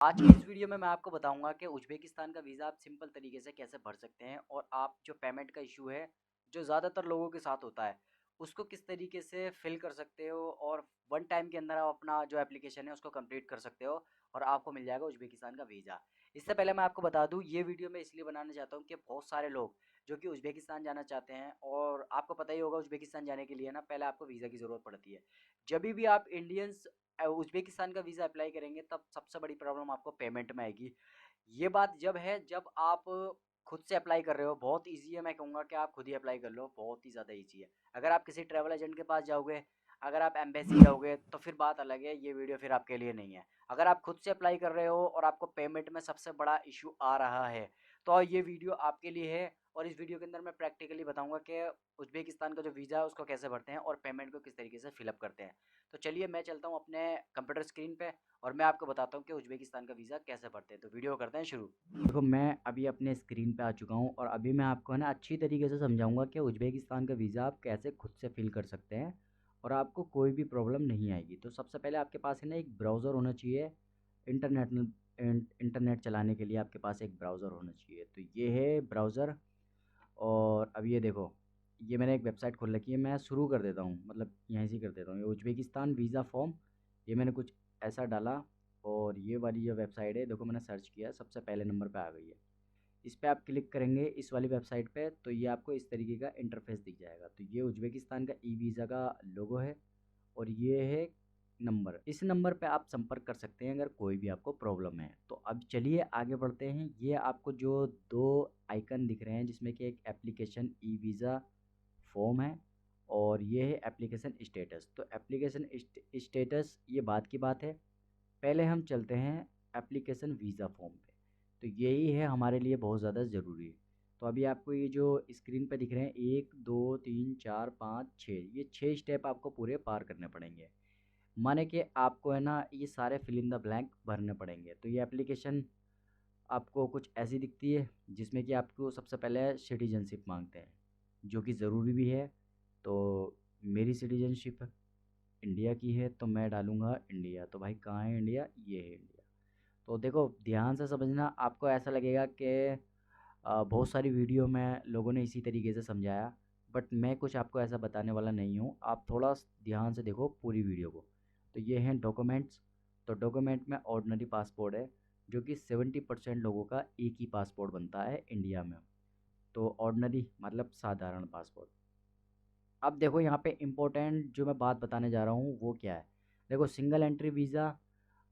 आज की इस वीडियो में मैं आपको बताऊंगा कि उज़्बेकिस्तान का वीज़ा आप सिंपल तरीके से कैसे भर सकते हैं और आप जो पेमेंट का इशू है जो ज़्यादातर लोगों के साथ होता है उसको किस तरीके से फिल कर सकते हो और वन टाइम के अंदर आप अपना जो एप्लीकेशन है उसको कंप्लीट कर सकते हो और आपको मिल जाएगा उज़्बेकिस्तान का वीज़ा। इससे पहले मैं आपको बता दूं, ये वीडियो मैं इसलिए बनाना चाहता हूं कि बहुत सारे लोग जो कि उज़्बेकिस्तान जाना चाहते हैं, और आपको पता ही होगा उज़्बेकिस्तान जाने के लिए ना पहले आपको वीज़ा की ज़रूरत पड़ती है। जब भी आप इंडियंस उज़्बेकिस्तान का वीज़ा अप्लाई करेंगे तब सबसे बड़ी प्रॉब्लम आपको पेमेंट में आएगी। ये बात जब है जब आप खुद से अप्लाई कर रहे हो, बहुत ईज़ी है। मैं कहूँगा कि आप खुद ही अप्लाई कर लो, बहुत ही ज़्यादा ईज़ी है। अगर आप किसी ट्रैवल एजेंट के पास जाओगे, अगर आप एम्बेसी जाओगे तो फिर बात अलग है, ये वीडियो फिर आपके लिए नहीं है। अगर आप खुद से अप्लाई कर रहे हो और आपको पेमेंट में सबसे बड़ा इशू आ रहा है तो ये वीडियो आपके लिए है। और इस वीडियो के अंदर मैं प्रैक्टिकली बताऊंगा कि उज़्बेकिस्तान का जो वीज़ा है उसको कैसे भरते हैं और पेमेंट को किस तरीके से फिलअप करते हैं। तो चलिए मैं चलता हूँ अपने कंप्यूटर स्क्रीन पे और मैं आपको बताता हूँ कि उज़्बेकिस्तान का वीज़ा कैसे भरते हैं। तो वीडियो करते हैं शुरू। देखो, मैं अभी अपने स्क्रीन पे आ चुका हूँ और अभी मैं आपको है ना अच्छी तरीके से समझाऊंगा कि उज़्बेकिस्तान का वीज़ा आप कैसे खुद से फिल कर सकते हैं और आपको कोई भी प्रॉब्लम नहीं आएगी। तो सबसे पहले आपके पास है ना एक ब्राउज़र होना चाहिए। इंटरनेट इंटरनेट चलाने के लिए आपके पास एक ब्राउज़र होना चाहिए। तो ये है ब्राउज़र। और अब ये देखो, ये मैंने एक वेबसाइट खोल रखी है। मैं शुरू कर देता हूँ, मतलब यहीं से कर देता हूँ। ये उज़्बेकिस्तान वीज़ा फॉर्म, ये मैंने कुछ ऐसा डाला और ये वाली जो वेबसाइट है देखो, मैंने सर्च किया, सबसे पहले नंबर पे आ गई है। इस पे आप क्लिक करेंगे इस वाली वेबसाइट पे तो ये आपको इस तरीके का इंटरफेस दिख जाएगा। तो ये उज़्बेकिस्तान का ई वीज़ा का लोगो है और ये है नंबर। इस नंबर पे आप संपर्क कर सकते हैं अगर कोई भी आपको प्रॉब्लम है। तो अब चलिए आगे बढ़ते हैं। ये आपको जो दो आइकन दिख रहे हैं जिसमें कि एक एप्लीकेशन ई वीज़ा फॉर्म है और ये है एप्लीकेशन स्टेटस। तो एप्लीकेशन स्टेटस ये बात की बात है। पहले हम चलते हैं एप्लीकेशन वीज़ा फॉर्म पे। तो यही है हमारे लिए बहुत ज़्यादा ज़रूरी। तो अभी आपको ये जो स्क्रीन पे दिख रहे हैं 1 2 3 4 5 6, ये 6 स्टेप आपको पूरे पार करने पड़ेंगे। माने कि आपको है ना ये सारे फिल इन द ब्लैंक भरने पड़ेंगे। तो ये एप्लीकेशन आपको कुछ ऐसी दिखती है जिसमें कि आपको सबसे पहले सिटीजनशिप मांगते हैं, जो कि ज़रूरी भी है। तो मेरी सिटीजनशिप इंडिया की है तो मैं डालूँगा इंडिया। तो भाई कहाँ है इंडिया? ये है इंडिया। तो देखो ध्यान से समझना, आपको ऐसा लगेगा कि बहुत सारी वीडियो में लोगों ने इसी तरीके से समझाया, बट मैं कुछ आपको ऐसा बताने वाला नहीं हूँ। आप थोड़ा ध्यान से देखो पूरी वीडियो को। तो ये हैं डॉक्यूमेंट्स। तो डॉक्यूमेंट में ऑर्डिनरी पासपोर्ट है, जो कि 70% लोगों का एक ही पासपोर्ट बनता है इंडिया में। तो ऑर्डिनरी मतलब साधारण पासपोर्ट। अब देखो यहाँ पे इम्पोर्टेंट जो मैं बात बताने जा रहा हूँ वो क्या है। देखो, single entry visa,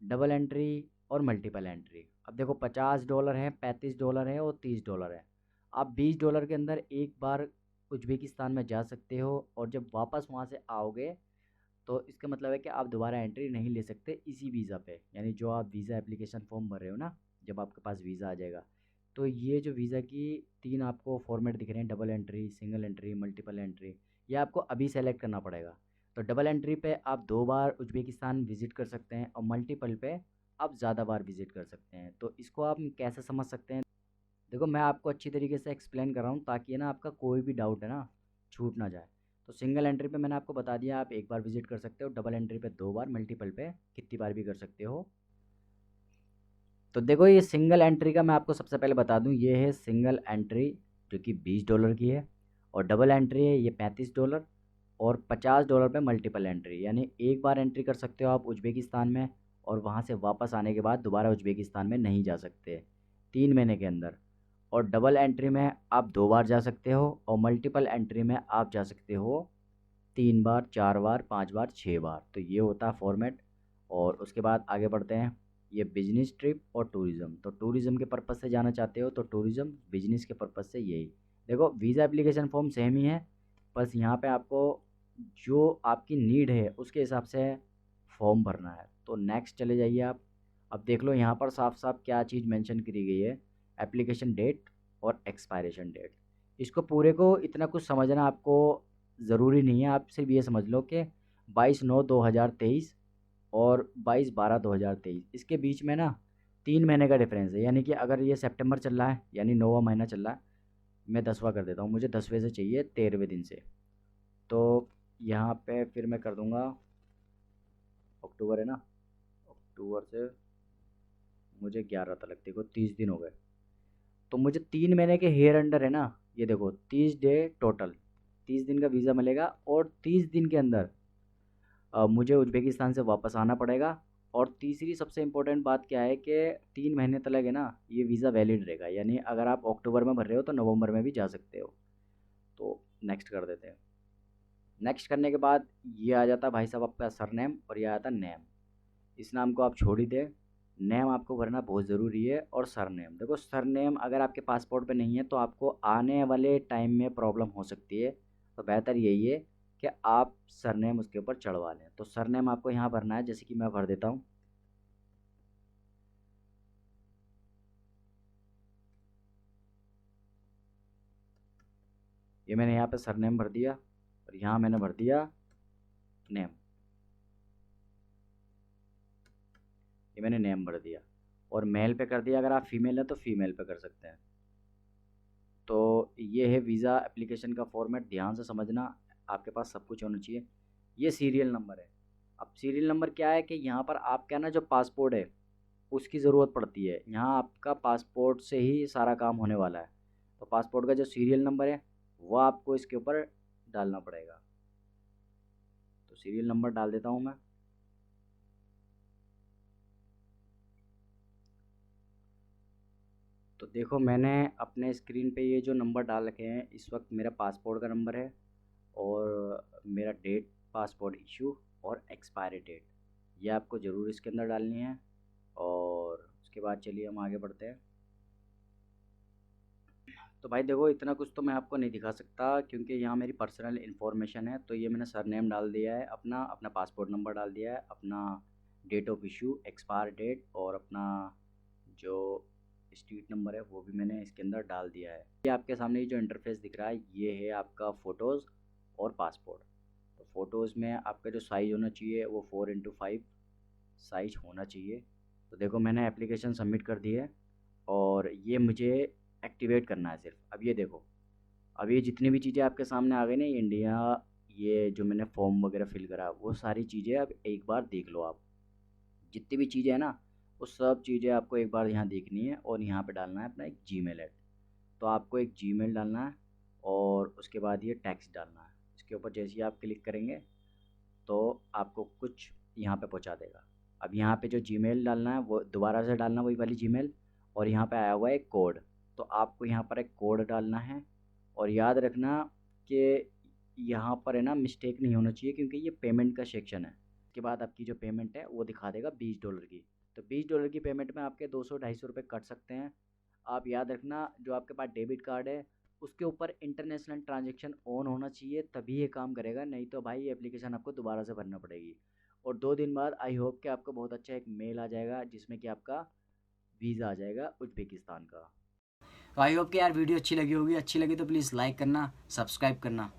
double entry और मल्टीपल एंट्री। अब देखो, $50 है, $35 है और $30 है। आप $20 के अंदर एक बार उज्बेकिस्तान में जा सकते हो और जब वापस वहाँ से आओगे तो इसका मतलब है कि आप दोबारा एंट्री नहीं ले सकते इसी वीज़ा पे। यानी जो आप वीज़ा एप्लीकेशन फॉर्म भर रहे हो ना, जब आपके पास वीज़ा आ जाएगा तो ये जो वीज़ा की तीन आपको फॉर्मेट दिख रहे हैं, double entry, single entry, multiple entry, ये आपको अभी सेलेक्ट करना पड़ेगा। तो डबल एंट्री पे आप 2 बार उज्बेकिस्तान विज़िट कर सकते हैं और मल्टीपल पे आप ज़्यादा बार विज़िट कर सकते हैं। तो इसको आप कैसे समझ सकते हैं? देखो, मैं आपको अच्छी तरीके से एक्सप्लेन कर रहा हूँ ताकि है ना आपका कोई भी डाउट है ना छूट ना जाए। तो सिंगल एंट्री पे मैंने आपको बता दिया, आप एक बार विजिट कर सकते हो। डबल एंट्री पे 2 बार, मल्टीपल पे कितनी बार भी कर सकते हो। तो देखो, ये सिंगल एंट्री का मैं आपको सबसे पहले बता दूं, ये है सिंगल एंट्री जो कि $20 की है, और डबल एंट्री है ये $35 और $50 पे मल्टीपल एंट्री। यानी एक बार एंट्री कर सकते हो आप उज्बेकिस्तान में और वहाँ से वापस आने के बाद दोबारा उज्बेकिस्तान में नहीं जा सकते 3 महीने के अंदर। और डबल एंट्री में आप 2 बार जा सकते हो और मल्टीपल एंट्री में आप जा सकते हो 3 बार, 4 बार, 5 बार, 6 बार। तो ये होता है फॉर्मेट। और उसके बाद आगे बढ़ते हैं। ये बिजनेस ट्रिप और टूरिज़्म। तो टूरिज़्म के पर्पज़ से जाना चाहते हो तो टूरिज़्म, बिजनेस के पर्पज़ से यही। देखो, वीज़ा एप्लीकेशन फॉर्म सेम ही है, बस यहाँ पे आपको जो आपकी नीड है उसके हिसाब से फॉर्म भरना है। तो नेक्स्ट चले जाइए आप। अब देख लो यहाँ पर साफ साफ क्या चीज़ मेंशन करी गई है, एप्लीकेशन डेट और एक्सपायरेशन डेट। इसको पूरे को इतना कुछ समझना आपको ज़रूरी नहीं है। आप सिर्फ ये समझ लो कि 22/9/2023 और 22/12/2023, इसके बीच में ना 3 महीने का डिफरेंस है। यानी कि अगर ये सितंबर चल रहा है यानी 9वां महीना चल रहा है, मैं 10वां कर देता हूँ, मुझे 10वें से चाहिए 13वें दिन से। तो यहाँ पे फिर मैं कर दूँगा, अक्टूबर है ना, अक्टूबर से मुझे 11 तारीख, देखो 30 दिन हो गए। तो मुझे 3 महीने के हेयर अंडर है ना, ये देखो 30 डे टोटल, 30 दिन का वीज़ा मिलेगा। और 30 दिन के अंदर मुझे उज़्बेकिस्तान से वापस आना पड़ेगा। और तीसरी सबसे इम्पोर्टेंट बात क्या है कि 3 महीने तक है ना ये वीज़ा वैलिड रहेगा, यानी अगर आप अक्टूबर में भर रहे हो तो नवंबर में भी जा सकते हो। तो नेक्स्ट कर देते हैं। नेक्स्ट करने के बाद ये आ जाता है भाई साहब आपका सरनेम, और ये आ जाता नेम। इस नाम को आप छोड़ ही दें। नेम आपको भरना बहुत ज़रूरी है। और सरनेम, देखो सरनेम अगर आपके पासपोर्ट पे नहीं है तो आपको आने वाले टाइम में प्रॉब्लम हो सकती है। तो बेहतर यही है कि आप सरनेम उसके ऊपर चढ़वा लें। तो सरनेम आपको यहाँ भरना है, जैसे कि मैं भर देता हूँ। ये मैंने यहाँ पे सरनेम भर दिया, और यहाँ मैंने भर दिया नेम। ये मैंने नेम भर दिया, और मेल पे कर दिया। अगर आप फीमेल हैं तो फीमेल पे कर सकते हैं। तो ये है वीज़ा एप्लीकेशन का फॉर्मेट, ध्यान से समझना। आपके पास सब कुछ होना चाहिए। ये सीरियल नंबर है। अब सीरियल नंबर क्या है कि यहाँ पर आपका ना जो पासपोर्ट है उसकी ज़रूरत पड़ती है। यहाँ आपका पासपोर्ट से ही सारा काम होने वाला है। तो पासपोर्ट का जो सीरियल नंबर है वो आपको इसके ऊपर डालना पड़ेगा। तो सीरियल नंबर डाल देता हूँ मैं। तो देखो मैंने अपने स्क्रीन पे ये जो नंबर डाल रखे हैं, इस वक्त मेरा पासपोर्ट का नंबर है, और मेरा डेट पासपोर्ट इशू और एक्सपायरी डेट, ये आपको ज़रूर इसके अंदर डालनी है। और उसके बाद चलिए हम आगे बढ़ते हैं। तो भाई देखो इतना कुछ तो मैं आपको नहीं दिखा सकता, क्योंकि यहाँ मेरी पर्सनल इन्फॉर्मेशन है। तो ये मैंने सरनेम डाल दिया है अपना, अपना पासपोर्ट नंबर डाल दिया है, अपना date of issue, expire date, और अपना जो स्ट्रीट नंबर है वो भी मैंने इसके अंदर डाल दिया है। ये आपके सामने ये जो इंटरफेस दिख रहा है ये है आपका फ़ोटोज़ और पासपोर्ट। तो फ़ोटोज़ में आपका जो साइज़ होना चाहिए वो 4x5 साइज होना चाहिए। तो देखो मैंने एप्लीकेशन सबमिट कर दी है, और ये मुझे एक्टिवेट करना है सिर्फ। अब ये देखो, अब ये जितनी भी चीज़ें आपके सामने आ गई ना, ये इंडिया, ये जो मैंने फॉर्म वगैरह फिल करा, वो सारी चीज़ें अब एक बार देख लो आप। जितनी भी चीज़ें हैं ना, वो सब चीज़ें आपको एक बार यहाँ देखनी है, और यहाँ पे डालना है अपना एक जीमेल ऐड। तो आपको एक जीमेल डालना है, और उसके बाद ये टैक्स डालना है। इसके ऊपर जैसे ही आप क्लिक करेंगे तो आपको कुछ यहाँ पे पहुँचा देगा। अब यहाँ पे जो जीमेल डालना है वो दोबारा से डालना, वही वाली जीमेल। और यहाँ पे आया हुआ है एक कोड, तो आपको यहाँ पर एक कोड डालना है। और याद रखना कि यहाँ पर है ना मिस्टेक नहीं होना चाहिए, क्योंकि ये पेमेंट का सेक्शन है। उसके बाद आपकी जो पेमेंट है वो दिखा देगा $20 की। तो $20 की पेमेंट में आपके 200-250 रुपये कट सकते हैं। आप याद रखना, जो आपके पास डेबिट कार्ड है उसके ऊपर इंटरनेशनल ट्रांजैक्शन ऑन होना चाहिए, तभी ये काम करेगा। नहीं तो भाई ये एप्लीकेशन आपको दोबारा से भरना पड़ेगी। और 2 दिन बाद आई होप कि आपको बहुत अच्छा एक मेल आ जाएगा, जिसमें कि आपका वीज़ा आ जाएगा उज्बेकिस्तान का। तो आई होप कि यार वीडियो अच्छी लगी होगी। अच्छी लगी तो प्लीज़ लाइक करना, सब्सक्राइब करना।